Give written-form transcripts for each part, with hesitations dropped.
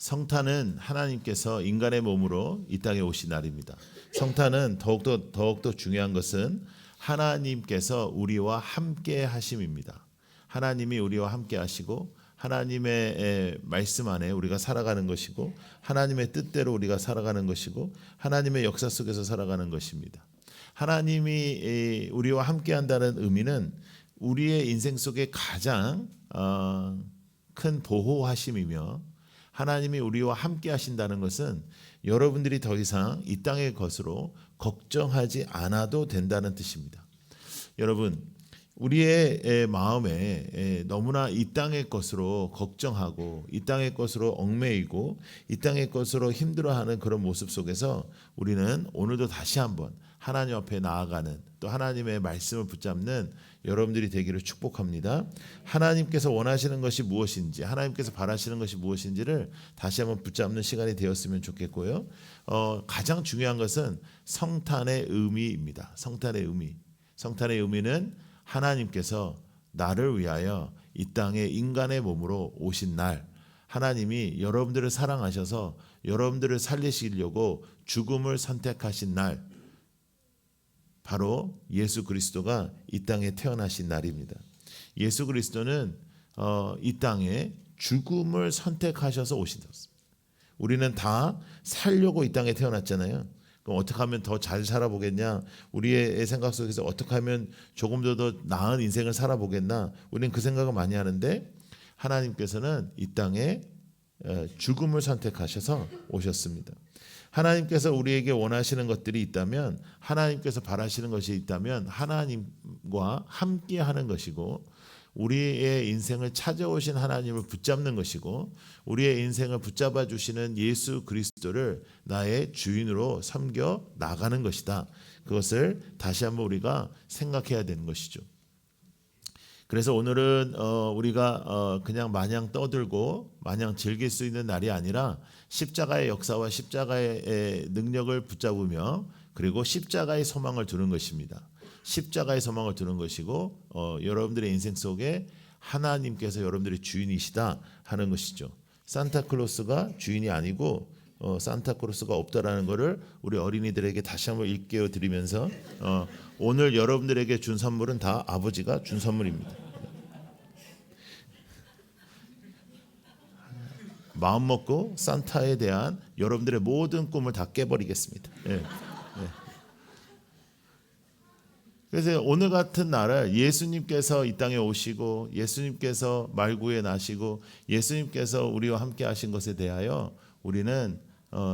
성탄은 하나님께서 인간의 몸으로 이 땅에 오신 날입니다. 성탄은 더욱더 중요한 것은 하나님께서 우리와 함께 하심입니다. 하나님이 우리와 함께 하시고 하나님의 말씀 안에 우리가 살아가는 것이고 하나님의 뜻대로 우리가 살아가는 것이고 하나님의 역사 속에서 살아가는 것입니다. 하나님이 우리와 함께 한다는 의미는 우리의 인생 속에 가장 큰 보호하심이며 하나님이 우리와 함께 하신다는 것은 여러분들이 더 이상 이 땅의 것으로 걱정하지 않아도 된다는 뜻입니다. 여러분, 우리의 마음에 너무나 이 땅의 것으로 걱정하고 이 땅의 것으로 얽매이고 이 땅의 것으로 힘들어하는 그런 모습 속에서 우리는 오늘도 다시 한번 하나님 앞에 나아가는 또 하나님의 말씀을 붙잡는 여러분들이 되기를 축복합니다. 하나님께서 원하시는 것이 무엇인지 하나님께서 바라시는 것이 무엇인지를 다시 한번 붙잡는 시간이 되었으면 좋겠고요. 가장 중요한 것은 성탄의 의미입니다. 성탄의 의미. 성탄의 의미는 하나님께서 나를 위하여 이 땅에 인간의 몸으로 오신 날, 하나님이 여러분들을 사랑하셔서 여러분들을 살리시려고 죽음을 선택하신 날, 바로 예수 그리스도가 이 땅에 태어나신 날입니다. 예수 그리스도는 이 땅에 죽음을 선택하셔서 오셨습니다. 우리는 다 살려고 이 땅에 태어났잖아요. 그럼 어떻게 하면 더 잘 살아보겠냐? 우리의 생각 속에서 어떻게 하면 조금 더 나은 인생을 살아보겠나? 우리는 그 생각을 많이 하는데 하나님께서는 이 땅에 죽음을 선택하셔서 오셨습니다. 하나님께서 우리에게 원하시는 것들이 있다면 하나님께서 바라시는 것이 있다면 하나님과 함께하는 것이고 우리의 인생을 찾아오신 하나님을 붙잡는 것이고 우리의 인생을 붙잡아 주시는 예수 그리스도를 나의 주인으로 섬겨 나가는 것이다. 그것을 다시 한번 우리가 생각해야 되는 것이죠. 그래서 오늘은 우리가 그냥 마냥 떠들고 마냥 즐길 수 있는 날이 아니라 십자가의 역사와 십자가의 능력을 붙잡으며 그리고 십자가의 소망을 두는 것입니다. 십자가의 소망을 두는 것이고 여러분들의 인생 속에 하나님께서 여러분들의 주인이시다 하는 것이죠. 산타클로스가 주인이 아니고 산타클로스가 없다라는 것을 우리 어린이들에게 다시 한번 일깨워 드리면서 오늘 여러분들에게 준 선물은 다 아버지가 준 선물입니다. 마음 먹고 산타에 대한 여러분들의 모든 꿈을 다 깨버리겠습니다. 예. 그래서 오늘 같은 날을 예수님께서 이 땅에 오시고 예수님께서 말구에 나시고 예수님께서 우리와 함께 하신 것에 대하여 우리는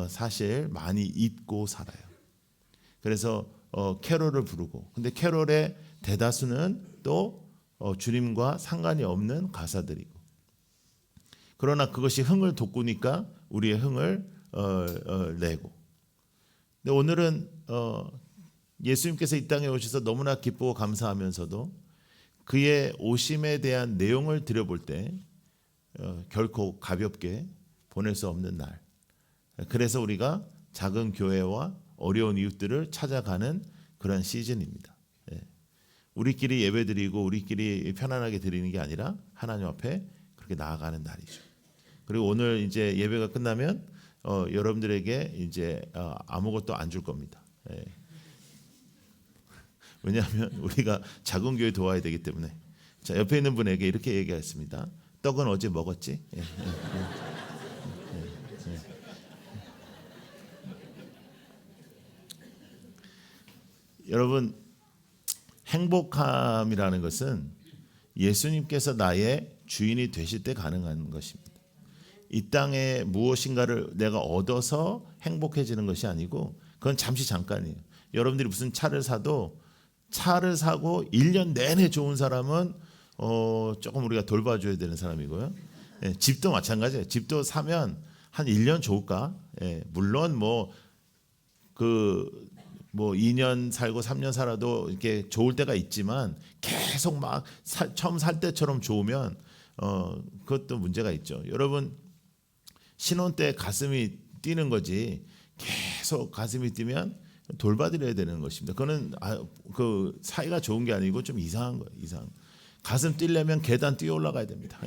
사실 많이 잊고 살아요. 그래서 캐롤을 부르고 근데 캐롤의 대다수는 또 주님과 상관이 없는 가사들이고 그러나 그것이 흥을 돋구니까 우리의 흥을 내고 근데 오늘은 예수님께서 이 땅에 오셔서 너무나 기쁘고 감사하면서도 그의 오심에 대한 내용을 들여볼 때 결코 가볍게 보낼 수 없는 날. 그래서 우리가 작은 교회와 어려운 이웃들을 찾아가는 그런 시즌입니다. 우리끼리 예배드리고 우리끼리 편안하게 드리는 게 아니라 하나님 앞에 그렇게 나아가는 날이죠. 그리고 오늘 이제 예배가 끝나면 여러분들에게 이제 아무것도 안 줄 겁니다. 왜냐하면 우리가 작은 교회 도와야 되기 때문에. 자, 옆에 있는 분에게 이렇게 얘기했습니다. 떡은 어제 먹었지? 여러분, 행복함이라는 것은 예수님께서 나의 주인이 되실 때 가능한 것입니다. 이 땅에 무엇인가를 내가 얻어서 행복해지는 것이 아니고 그건 잠시 잠깐이에요. 여러분들이 무슨 차를 사도 차를 사고 1년 내내 좋은 사람은 조금 우리가 돌봐줘야 되는 사람이고요. 집도 마찬가지예요. 집도 사면 한 1년 좋을까? 물론 뭐 2년 살고 3년 살아도 이렇게 좋을 때가 있지만 계속 막 처음 살 때처럼 좋으면 그것도 문제가 있죠. 여러분 신혼 때 가슴이 뛰는 거지 계속 가슴이 뛰면 돌봐드려야 되는 것입니다. 그거는 그 사이가 좋은 게 아니고 좀 이상한 거예요. 이상. 가슴 뛰려면 계단 뛰어 올라가야 됩니다.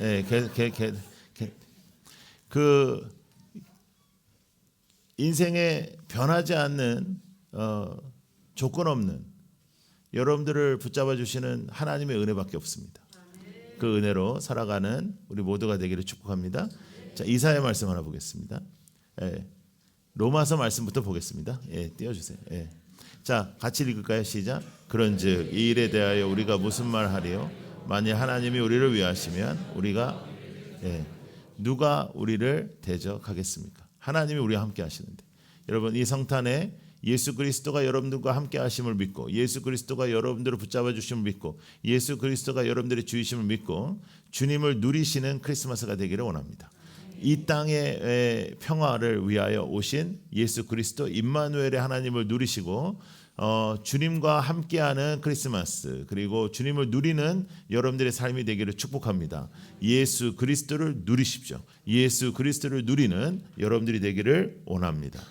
인생에 변하지 않는 조건 없는 여러분들을 붙잡아 주시는 하나님의 은혜밖에 없습니다. 그 은혜로 살아가는 우리 모두가 되기를 축복합니다. 자, 이사야 말씀 하나 보겠습니다. 로마서 말씀부터 보겠습니다. 띄워주세요. 자, 같이 읽을까요? 시작. 그런즉 이 일에 대하여 우리가 무슨 말하리요? 만일 하나님이 우리를 위하시면 우리가 누가 우리를 대적하겠습니까? 하나님이 우리와 함께 하시는데, 여러분 이 성탄에 예수 그리스도가 여러분들과 함께 하심을 믿고, 예수 그리스도가 여러분들을 붙잡아 주심을 믿고, 예수 그리스도가 여러분들의 주이심을 믿고 주님을 누리시는 크리스마스가 되기를 원합니다. 이 땅의 평화를 위하여 오신 예수 그리스도 임마누엘의 하나님을 누리시고 주님과 함께하는 크리스마스, 그리고 주님을 누리는 여러분들의 삶이 되기를 축복합니다. 예수 그리스도를 누리십시오. 예수 그리스도를 누리는 여러분들이 되기를 원합니다.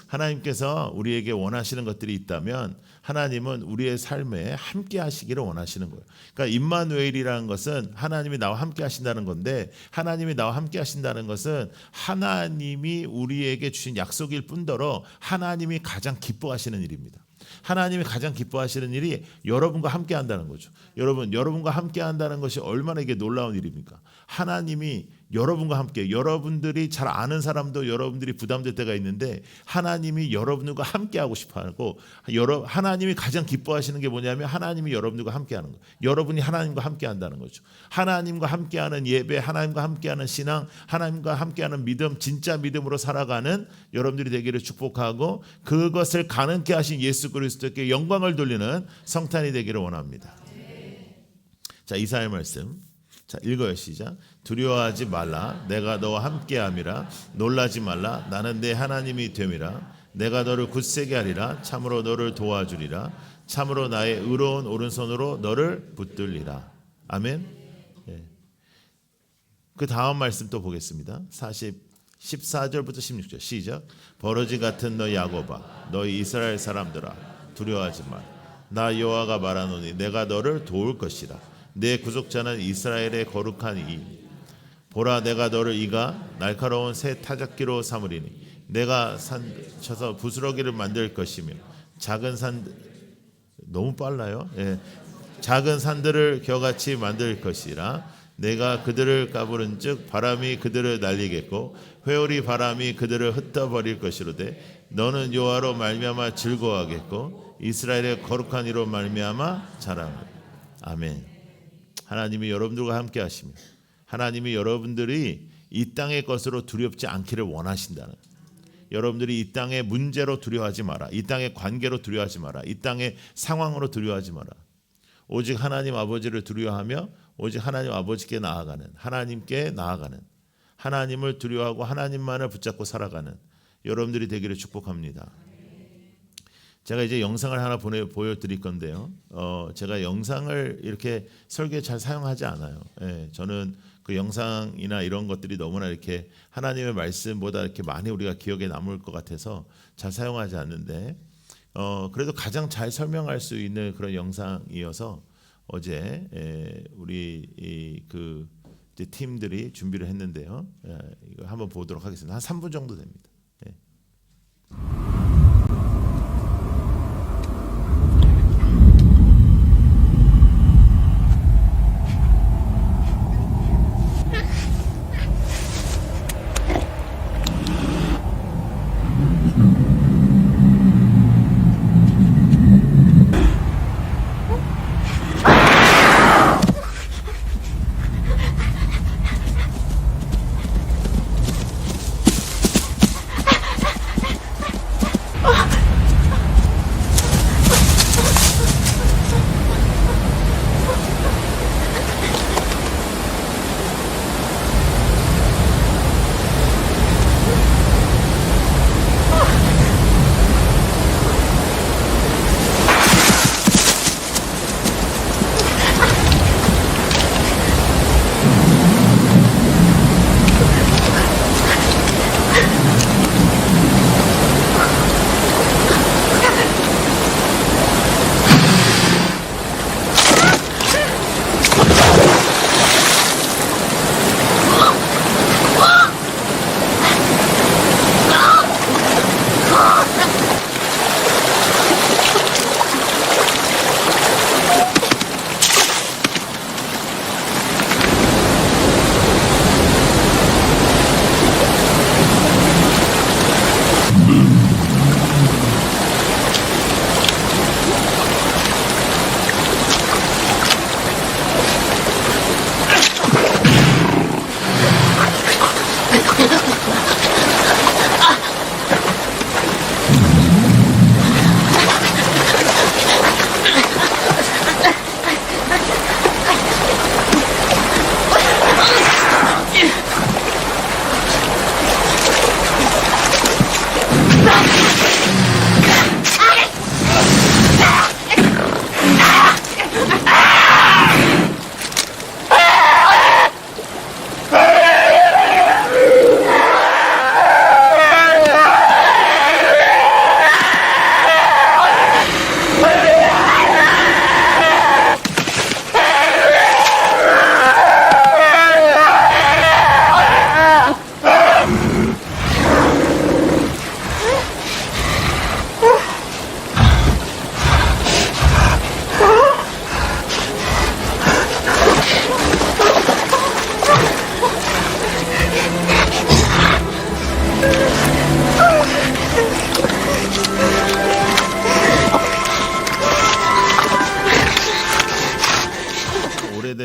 하나님께서 우리에게 원하시는 것들이 있다면 하나님은 우리의 삶에 함께 하시기를 원하시는 거예요. 그러니까 임마누엘이라는 것은 하나님이 나와 함께 하신다는 건데, 하나님이 나와 함께 하신다는 것은 하나님이 우리에게 주신 약속일 뿐더러 하나님이 가장 기뻐하시는 일입니다. 하나님이 가장 기뻐하시는 일이 여러분과 함께 한다는 거죠. 여러분과 함께 한다는 것이 얼마나 이게 놀라운 일입니까? 하나님이 여러분과 함께, 여러분들이 잘 아는 사람도 여러분들이 부담될 때가 있는데 하나님이 여러분과 함께 하고 싶어 하고, 하나님이 가장 기뻐하시는 게 뭐냐면 하나님이 여러분들과 함께 하는 거예요. 여러분이 하나님과 함께 한다는 거죠. 하나님과 함께 하는 예배, 하나님과 함께 하는 신앙, 하나님과 함께 하는 믿음, 진짜 믿음으로 살아가는 여러분들이 되기를 축복하고, 그것을 가능케 하신 예수 그리스도께 영광을 돌리는 성탄이 되기를 원합니다. 자, 이사야 말씀 자, 읽어요. 시작. 두려워하지 말라. 내가 너와 함께함이라. 놀라지 말라. 나는 내 하나님이 됨이라. 내가 너를 굳세게 하리라. 참으로 너를 도와주리라. 참으로 나의 의로운 오른손으로 너를 붙들리라. 아멘. 그 다음 말씀 또 보겠습니다. 14절부터 16절 시작. 버러지 같은 너 야곱아, 너희 이스라엘 사람들아, 두려워하지 말. 나 여호와가 말하노니 내가 너를 도울 것이라. 내 구속자는 이스라엘의 거룩한 이. 보라, 내가 너를 이가 날카로운 새 타작기로 삼으리니 내가 산 쳐서 부스러기를 만들 것이며 작은 산, 너무 빨라요. 작은 산들을 겨같이 만들 것이라. 내가 그들을 까부른즉 바람이 그들을 날리겠고 회오리 바람이 그들을 흩어버릴 것이로되 너는 여호와로 말미암아 즐거워하겠고 이스라엘의 거룩한 이로 말미암아 자랑하리라. 아멘. 하나님이 여러분들과 함께 하시며 하나님이 여러분들이 이 땅의 것으로 두렵지 않기를 원하신다는, 여러분들이 이 땅의 문제로 두려워하지 마라. 이 땅의 관계로 두려워하지 마라. 이 땅의 상황으로 두려워하지 마라. 오직 하나님 아버지를 두려워하며 오직 하나님 아버지께 나아가는, 하나님께 나아가는, 하나님을 두려워하고 하나님만을 붙잡고 살아가는 여러분들이 되기를 축복합니다. 제가 이제 영상을 하나 보여드릴 건데요. 제가 영상을 이렇게 설교에 잘 사용하지 않아요. 저는 그 영상이나 이런 것들이 너무나 이렇게 하나님의 말씀보다 이렇게 많이 우리가 기억에 남을 것 같아서 잘 사용하지 않는데, 그래도 가장 잘 설명할 수 있는 그런 영상이어서 어제 우리 그 팀들이 준비를 했는데요. 이거 한번 보도록 하겠습니다. 한 3분 정도 됩니다.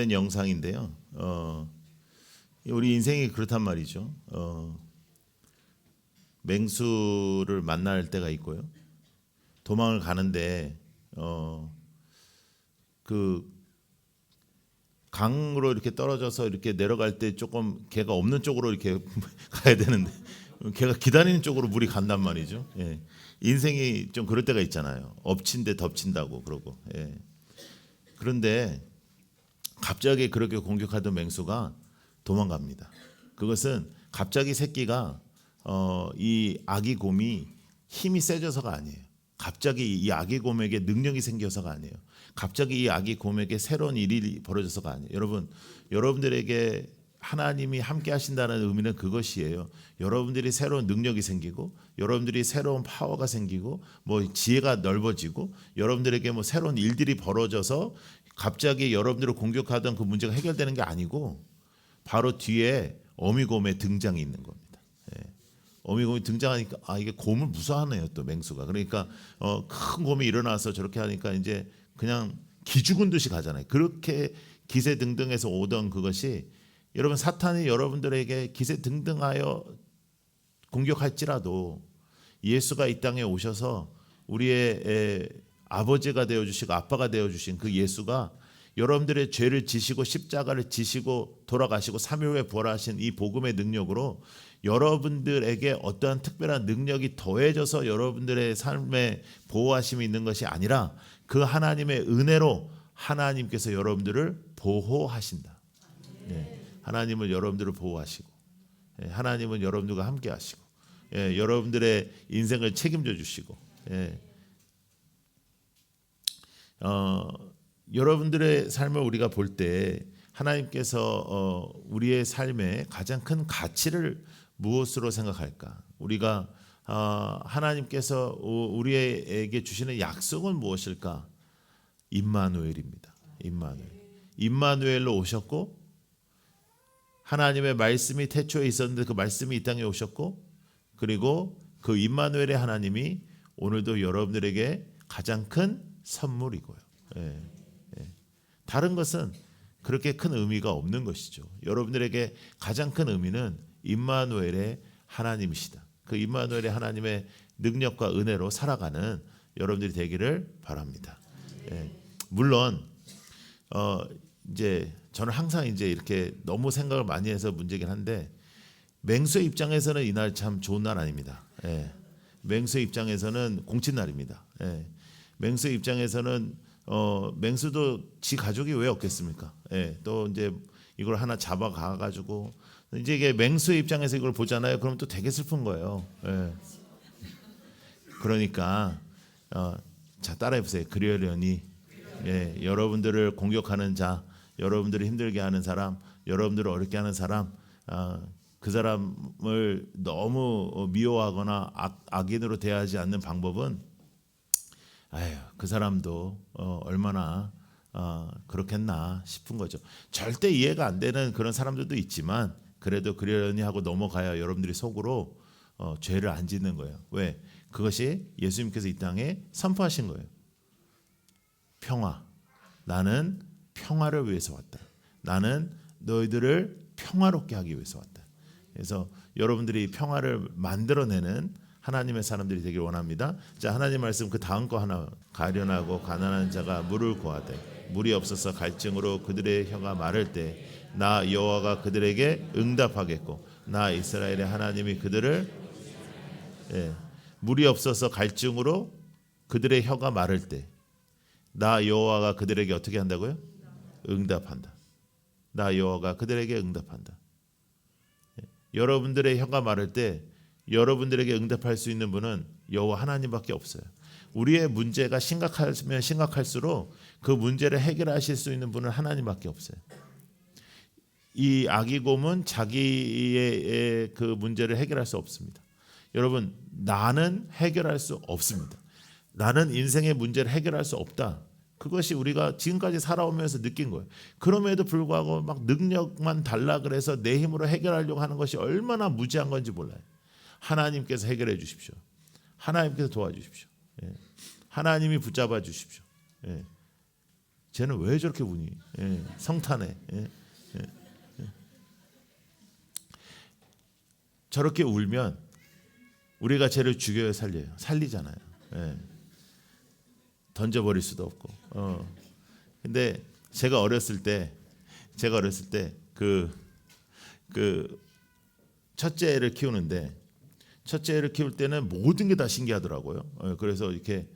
관련된 영상인데요. 우리 인생이 그렇단 말이죠. 맹수를 만날 때가 있고요. 도망을 가는데 그 강으로 이렇게 떨어져서 이렇게 내려갈 때 조금 개가 없는 쪽으로 이렇게 가야 되는데 개가 기다리는 쪽으로 물이 간단 말이죠. 예. 인생이 좀 그럴 때가 있잖아요. 엎친 데 덮친다고 그러고. 예. 그런데 갑자기 그렇게 공격하던 맹수가 도망갑니다. 그것은 갑자기 새끼가 이 아기 곰이 힘이 세져서가 아니에요. 갑자기 이 아기 곰에게 능력이 생겨서가 아니에요. 갑자기 이 아기 곰에게 새로운 일이 벌어져서가 아니에요. 여러분들에게 하나님이 함께 하신다는 의미는 그것이에요. 여러분들이 새로운 능력이 생기고, 여러분들이 새로운 파워가 생기고, 뭐 지혜가 넓어지고, 여러분들에게 뭐 새로운 일들이 벌어져서 갑자기 여러분들을 공격하던 그 문제가 해결되는 게 아니고, 바로 뒤에 어미곰의 등장이 있는 겁니다. 예. 어미곰이 등장하니까 이게 곰을 무서워하네요, 또 맹수가. 그러니까 큰 곰이 일어나서 저렇게 하니까 이제 그냥 기죽은 듯이 가잖아요. 그렇게 기세등등해서 오던 그것이 여러분 사탄이 여러분들에게 기세등등하여 공격할지라도 예수가 이 땅에 오셔서 우리의 아버지가 되어주시고 아빠가 되어주신 그 예수가 여러분들의 죄를 지시고 십자가를 지시고 돌아가시고 3일 후에 부활하신 이 복음의 능력으로 여러분들에게 어떠한 특별한 능력이 더해져서 여러분들의 삶에 보호하심이 있는 것이 아니라 그 하나님의 은혜로 하나님께서 여러분들을 보호하신다. 예, 하나님은 여러분들을 보호하시고, 예, 하나님은 여러분들과 함께 하시고, 예, 여러분들의 인생을 책임져 주시고, 예, 여러분들의 삶을 우리가 볼 때 하나님께서 우리의 삶에 가장 큰 가치를 무엇으로 생각할까? 우리가 하나님께서 우리에게 주시는 약속은 무엇일까? 임마누엘입니다. 임마누엘로 오셨고 하나님의 말씀이 태초에 있었는데 그 말씀이 이 땅에 오셨고 그리고 그 임마누엘의 하나님이 오늘도 여러분들에게 가장 큰 선물이고요. 예. 다른 것은 그렇게 큰 의미가 없는 것이죠. 여러분들에게 가장 큰 의미는 임마누엘의 하나님이시다. 그 임마누엘의 하나님의 능력과 은혜로 살아가는 여러분들이 되기를 바랍니다. 예. 물론 이제 저는 항상 이제 이렇게 너무 생각을 많이 해서 문제긴 한데 맹수의 입장에서는 이날 참 좋은 날 아닙니다. 예. 맹수의 입장에서는 공친날입니다. 예. 맹수의 입장에서는 맹수도 지 가족이 왜 없겠습니까? 예, 또 이제 이걸 하나 잡아가 가지고 이제 이게 맹수의 입장에서 이걸 보잖아요. 그럼 또 되게 슬픈 거예요. 예. 그러니까 자 따라해 보세요. 그러려니 예, 여러분들을 공격하는 자, 여러분들을 힘들게 하는 사람, 여러분들을 어렵게 하는 사람, 그 사람을 너무 미워하거나 악인으로 대하지 않는 방법은 그 사람도 얼마나 그렇겠나 싶은 거죠. 절대 이해가 안 되는 그런 사람들도 있지만 그래도 그러려니 하고 넘어가야 여러분들이 속으로 죄를 안 짓는 거예요. 왜? 그것이 예수님께서 이 땅에 선포하신 거예요. 평화. 나는 평화를 위해서 왔다. 나는 너희들을 평화롭게 하기 위해서 왔다. 그래서 여러분들이 평화를 만들어내는 하나님의 사람들이 되길 원합니다. 자, 하나님 말씀 그 다음 거 하나. 가련하고 가난한 자가 물을 구하되 물이 없어서 갈증으로 그들의 혀가 마를 때 나 여호와가 그들에게 응답하겠고 나 이스라엘의 하나님이 그들을 물이 없어서 갈증으로 그들의 혀가 마를 때 나 여호와가 그들에게 어떻게 한다고요? 응답한다. 나 여호와가 그들에게 응답한다. 여러분들의 혀가 마를 때 여러분들에게 응답할 수 있는 분은 여호와 하나님밖에 없어요. 우리의 문제가 심각하면 심각할수록 그 문제를 해결하실 수 있는 분은 하나님밖에 없어요. 이 아기곰은 자기의 그 문제를 해결할 수 없습니다. 여러분, 나는 해결할 수 없습니다. 나는 인생의 문제를 해결할 수 없다. 그것이 우리가 지금까지 살아오면서 느낀 거예요. 그럼에도 불구하고 막 능력만 달라 그래서 내 힘으로 해결하려고 하는 것이 얼마나 무지한 건지 몰라요. 하나님께서 해결해 주십시오. 하나님께서 도와주십시오. 예. 하나님이 붙잡아 주십시오. 예. 쟤는 왜 저렇게 우니? 예, 성탄에. 예, 예. 저렇게 울면 우리가 쟤를 죽여요, 살려요? 살리잖아요. 예. 던져버릴 수도 없고. 근데 제가 어렸을 때 첫째를 키우는데, 첫째를 키울 때는 모든 게 다 신기하더라고요. 그래서 이렇게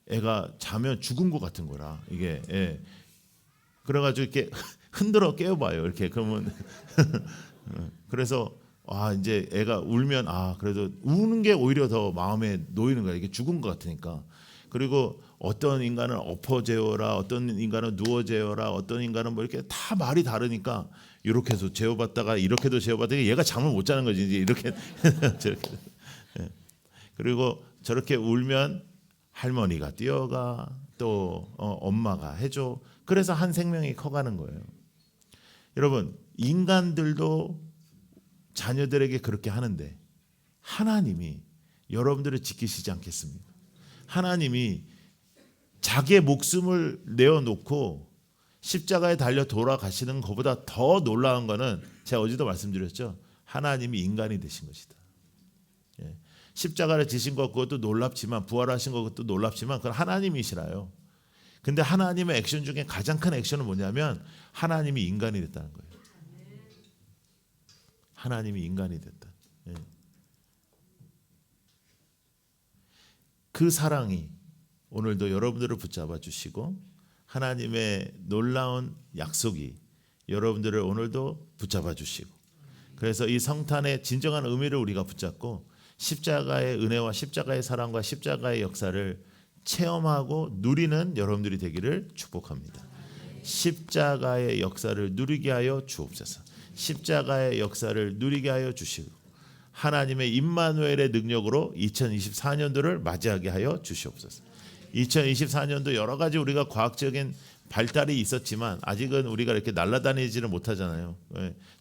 애가 자면 죽은 것 같은 거라 이게. 예. 그래가지고 이렇게 흔들어 깨워봐요. 이렇게 그러면 그래서 이제 애가 울면 그래도 우는 게 오히려 더 마음에 놓이는 거야. 이게 죽은 것 같으니까. 그리고 어떤 인간은 엎어재워라, 어떤 인간은 누워재워라, 어떤 인간은 뭐 이렇게 다 말이 다르니까 이렇게 해서 재워봤다가 이렇게도 재워봤다가 얘가 잠을 못 자는 거지. 이제 이렇게 저렇게. 예. 그리고 저렇게 울면 할머니가 뛰어가, 또 엄마가 해줘. 그래서 한 생명이 커가는 거예요. 여러분, 인간들도 자녀들에게 그렇게 하는데 하나님이 여러분들을 지키시지 않겠습니까? 하나님이 자기의 목숨을 내어놓고 십자가에 달려 돌아가시는 것보다 더 놀라운 거는, 제가 어제도 말씀드렸죠. 하나님이 인간이 되신 것이다. 예. 십자가를 지신 것 그것도 놀랍지만, 부활하신 것 그것도 놀랍지만, 그건 하나님이시라요. 근데 하나님의 액션 중에 가장 큰 액션은 뭐냐면 하나님이 인간이 됐다는 거예요. 하나님이 인간이 됐다. 예. 그 사랑이 오늘도 여러분들을 붙잡아 주시고, 하나님의 놀라운 약속이 여러분들을 오늘도 붙잡아 주시고, 그래서 이 성탄의 진정한 의미를 우리가 붙잡고 십자가의 은혜와 십자가의 사랑과 십자가의 역사를 체험하고 누리는 여러분들이 되기를 축복합니다. 십자가의 역사를 누리게 하여 주옵소서. 십자가의 역사를 누리게 하여 주시고, 하나님의 임마누엘의 능력으로 2024년도를 맞이하게 하여 주시옵소서. 2024년도 여러 가지 우리가 과학적인 발달이 있었지만 아직은 우리가 이렇게 날아다니지는 못하잖아요.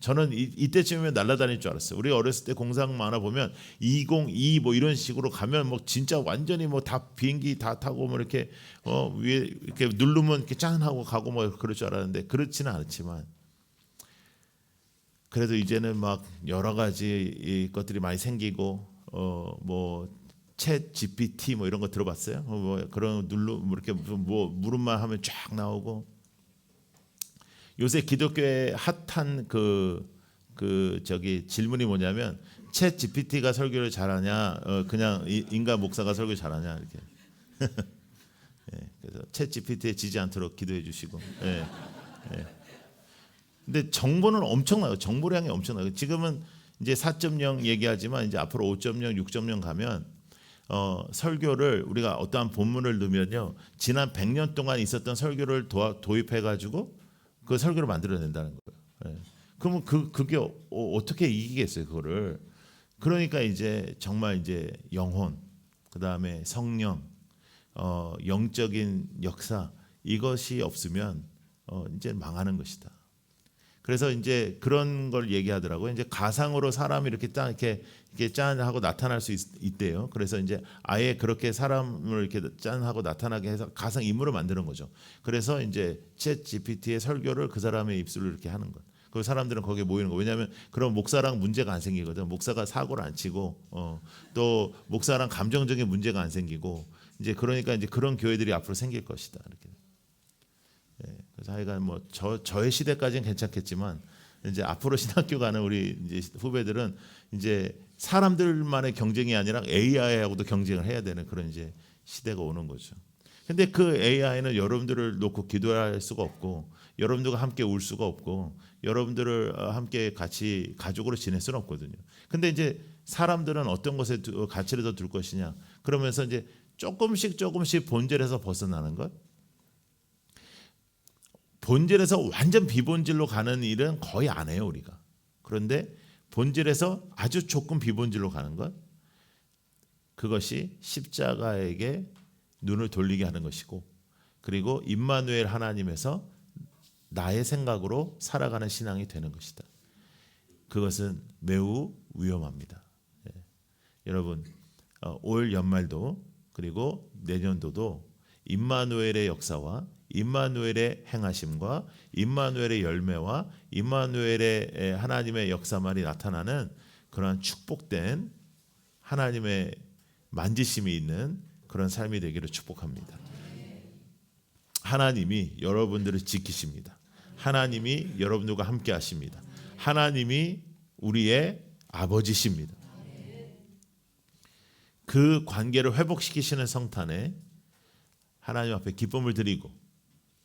저는 이때쯤이면 날아다닐 줄 알았어요. 우리 어렸을 때 공상 만화 보면 2022 뭐 이런 식으로 가면 뭐 진짜 완전히 뭐 다 비행기 다 타고 뭐 이렇게 위에 이렇게 누르면 이렇게 짠 하고 가고 뭐 그럴 줄 알았는데 그렇지는 않지만, 그래도 이제는 막 여러 가지 것들이 많이 생기고 뭐 챗 GPT 뭐 이런 거 들어봤어요? 뭐 그런 뭐 이렇게 뭐 물음만 하면 쫙 나오고. 요새 기독교의 핫한 저기 질문이 뭐냐면, 챗 GPT가 설교를 잘하냐, 그냥 인간 목사가 설교 잘하냐, 이렇게. 예, 그래서 챗 GPT에 지지 않도록 기도해 주시고. 예, 예. 근데 정보는 엄청나요. 정보량이 엄청나요. 지금은 이제 4.0 얘기하지만 이제 앞으로 5.0, 6.0 가면 설교를 우리가 어떠한 본문을 넣으면요, 지난 100년 동안 있었던 설교를 도입해가지고 그 설교를 만들어낸다는 거예요. 예. 그러면 그게 어떻게 이기겠어요, 그거를? 그러니까 이제 정말 이제 영혼, 그 다음에 성령, 영적인 역사, 이것이 없으면 이제 망하는 것이다. 그래서 이제 그런 걸 얘기하더라고요. 이제 가상으로 사람이 이렇게 짠 이렇게 짠하고 나타날 수 있대요. 그래서 이제 아예 그렇게 사람을 이렇게 짠하고 나타나게 해서 가상 인물을 만드는 거죠. 그래서 이제 챗 GPT의 설교를 그 사람의 입술로 이렇게 하는 것. 그 사람들은 거기에 모이는 거. 왜냐하면 그럼 목사랑 문제가 안 생기거든. 목사가 사고를 안 치고, 또 목사랑 감정적인 문제가 안 생기고, 이제 그러니까 이제 그런 교회들이 앞으로 생길 것이다. 이렇게. 예, 그래서 하여간 뭐 저의 시대까지는 괜찮겠지만, 이제 앞으로 신학교 가는 우리 이제 후배들은 이제 사람들만의 경쟁이 아니라 AI하고도 경쟁을 해야 되는 그런 이제 시대가 오는 거죠. 근데 그 AI는 여러분들을 놓고 기도할 수가 없고, 여러분들과 함께 울 수가 없고, 여러분들을 함께 같이 가족으로 지낼 수는 없거든요. 근데 이제 사람들은 어떤 것에 가치를 더 둘 것이냐, 그러면서 이제 조금씩 본질에서 벗어나는 것. 본질에서 완전 비본질로 가는 일은 거의 안 해요, 우리가. 그런데 본질에서 아주 조금 비본질로 가는 것, 그것이 십자가에게 눈을 돌리게 하는 것이고, 그리고 임마누엘 하나님에서 나의 생각으로 살아가는 신앙이 되는 것이다. 그것은 매우 위험합니다. 예. 여러분, 올 연말도 그리고 내년도도 임마누엘의 역사와 임마누엘의 행하심과 임마누엘의 열매와 임마누엘의 하나님의 역사만이 나타나는 그러한 축복된 하나님의 만지심이 있는 그런 삶이 되기를 축복합니다. 하나님이 여러분들을 지키십니다. 하나님이 여러분들과 함께 하십니다. 하나님이 우리의 아버지십니다. 그 관계를 회복시키시는 성탄에 하나님 앞에 기쁨을 드리고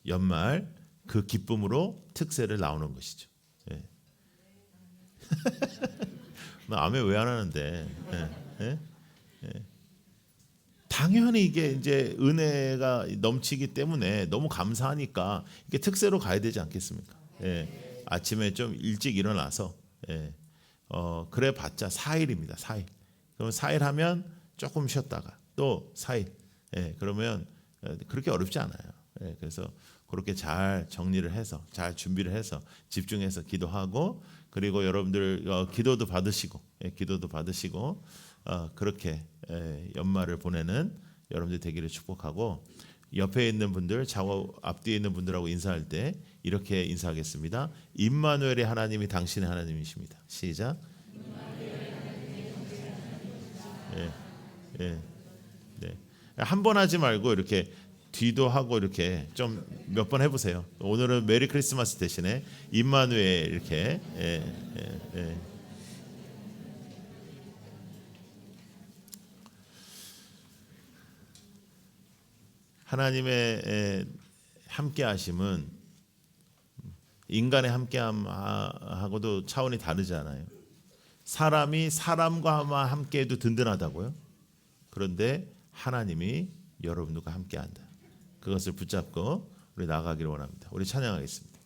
연말 그 기쁨으로 특세를 나오는 것이죠. 예. 나 아멘 왜 안 하는데? 예. 예? 예. 당연히 이게 이제 은혜가 넘치기 때문에 너무 감사하니까 이게 특세로 가야 되지 않겠습니까? 예. 아침에 좀 일찍 일어나서 그래 봤자 4일입니다. 4일. 그럼 4일 하면 조금 쉬었다가 또 4일. 그러면 그렇게 어렵지 않아요. 그래서 그렇게 잘 정리를 해서 잘 준비를 해서 집중해서 기도하고 그리고 여러분들 기도도 받으시고 그렇게 연말을 보내는 여러분들 되기를 축복하고 옆에 있는 분들 좌우 앞뒤에 있는 분들하고 인사할 때 이렇게 인사하겠습니다. 임마누엘의 하나님이 당신의 하나님이십니다. 시작. 한 번 하지 말고 이렇게 뒤도 하고 이렇게 좀 몇 번 해보세요. 오늘은 메리 크리스마스 대신에 임마누엘 이렇게 하나님의 함께하심은 인간의 함께함하고도 차원이 다르잖아요. 사람이 사람과 함께해도 든든하다고요. 그런데 하나님이 여러분들과 함께한다. 그것을 붙잡고 우리 나아가기를 원합니다. 우리 찬양하겠습니다.